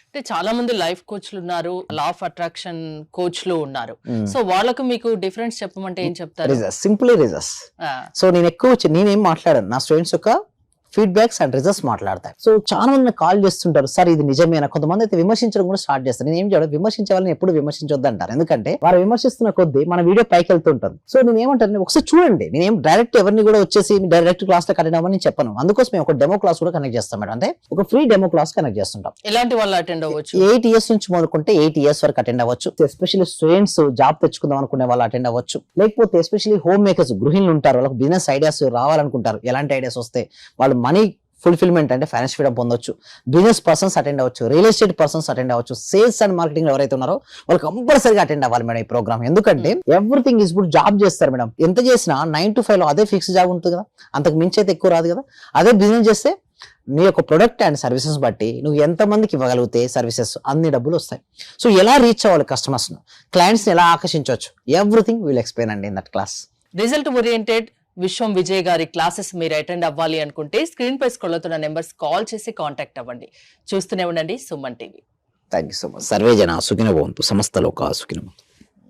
అంటే చాలా మంది లైఫ్ కోచ్లు ఉన్నారు, లా ఆఫ్ అట్రాక్షన్ కోచ్లు ఉన్నారు. సో వాళ్ళకు మీకు డిఫరెన్స్ చెప్పమంటే ఏం చెప్తారు? Simple results. సో నేను ఎక్కువ నేనేం మాట్లాడాను, నా స్టూడెంట్స్ యొక్క ఫీడ్బ్యాక్స్ అండ్ రిజల్ట్స్ మాట్లాడతాయి. సో చాలా మంది కాల్ చేస్తుంటారు, సార్ ఇది నిజమేనా? కొంతమంది అయితే విమర్శించడం కూడా స్టార్ట్ చేస్తారు. నేను ఏం చేయడం, విమర్శించే వాళ్ళని ఎప్పుడు విమర్శించొద్దు అంటారు. ఎందుకంటే వారు విమర్శిస్తున్న కొద్దీ మన వీడియో పైకి వెళ్తుంటుంది. సో నేను ఏమంటాను, ఒకసారి చూడండి. నేనేం డైరెక్ట్ ఎవరిని కూడా వచ్చేసి డైరెక్ట్ క్లాస్ లో కనెక్ట్ అవ్వమని చెప్పను. అందుకోసం మేము ఒక డెమో క్లాస్ కూడా కనెక్ట్ చేస్తాం మేడం. అంటే ఒక ఫ్రీ డెమో క్లాస్ కనెక్ట్ చేస్తుంటాం. ఎలాంటి వాళ్ళు అటెండ్ అవ్వచ్చు? 8 years నుంచి మొదలుకుంటే 8 years వరకు అటెండ్ అవ్వచ్చు. ఎస్పెషల్లీ స్టూడెంట్స్ జాబ్ తెచ్చుకుందాం అనుకునే వాళ్ళు అటెండ్ అవ్వచ్చు. లేకపోతే ఎస్పెషల్లీ హోమ్ మేకర్స్, గృహిణులు ఉంటారు, వాళ్ళకి బిజినెస్ ఐడియాస్ రావాలనుకుంటారు. ఎలాంటి ఐడియాస్ వస్తే వాళ్ళు మనీ ఫుల్ఫిల్మెంట్ అంటే ఫైనాన్స్ ఫ్రీడమ్ పొందొచ్చు. బిజినెస్ పర్సన్స్ అటెండ్ అవ్వచ్చు, రియల్ ఎస్టేట్ పర్సన్స్ అటెండ్ అవ్వచ్చు, సేల్స్ అండ్ మార్కెటింగ్ ఎవరైతే ఉన్నారో వాళ్ళు కంపల్సరీగా అటెండ్ అవ్వాలి మేడం ఈ ప్రోగ్రామ్. ఎందుకంటే ఎవ్రీథింగ్ ఈజ్ గుడ్. జాబ్ చేస్తారు మేడం, ఎంత చేసినా 9 to 5 లో అదే ఫిక్స్ జాబ్ ఉంటుంది కదా, అంతకు మించి అయితే ఎక్కువ రాదు కదా. అదే బిజినెస్ చేస్తే నీ యొక్క ప్రొడక్ట్ అండ్ సర్వీసెస్ బట్టి నువ్వు ఎంతమందికి ఇవ్వగలిగితే సర్వీసెస్ అన్ని డబ్బులు వస్తాయి. సో ఎలా రీచ్ అవ్వాలి కస్టమర్స్ ను, క్లయింట్స్ ని ఎలా ఆకర్షించవచ్చు, ఎవ్రీథింగ్ విల్ ఎక్స్ప్లెయిన్ అండి in that class. Result oriented విశ్వం విజయ్ గారి క్లాసెస్ మీరు అటెండ్ అవ్వాలి అనుకుంటే స్క్రీన్ పై స్క్రోల్ అవుతున్న నెంబర్స్ కాల్ చేసి కాంటాక్ట్ అవ్వండి. చూస్తూనే ఉండండి Suman TV. Thank you so much. Survey జన సుఖినో భవంతు, సమస్త లోకా సుఖినో భవంతు.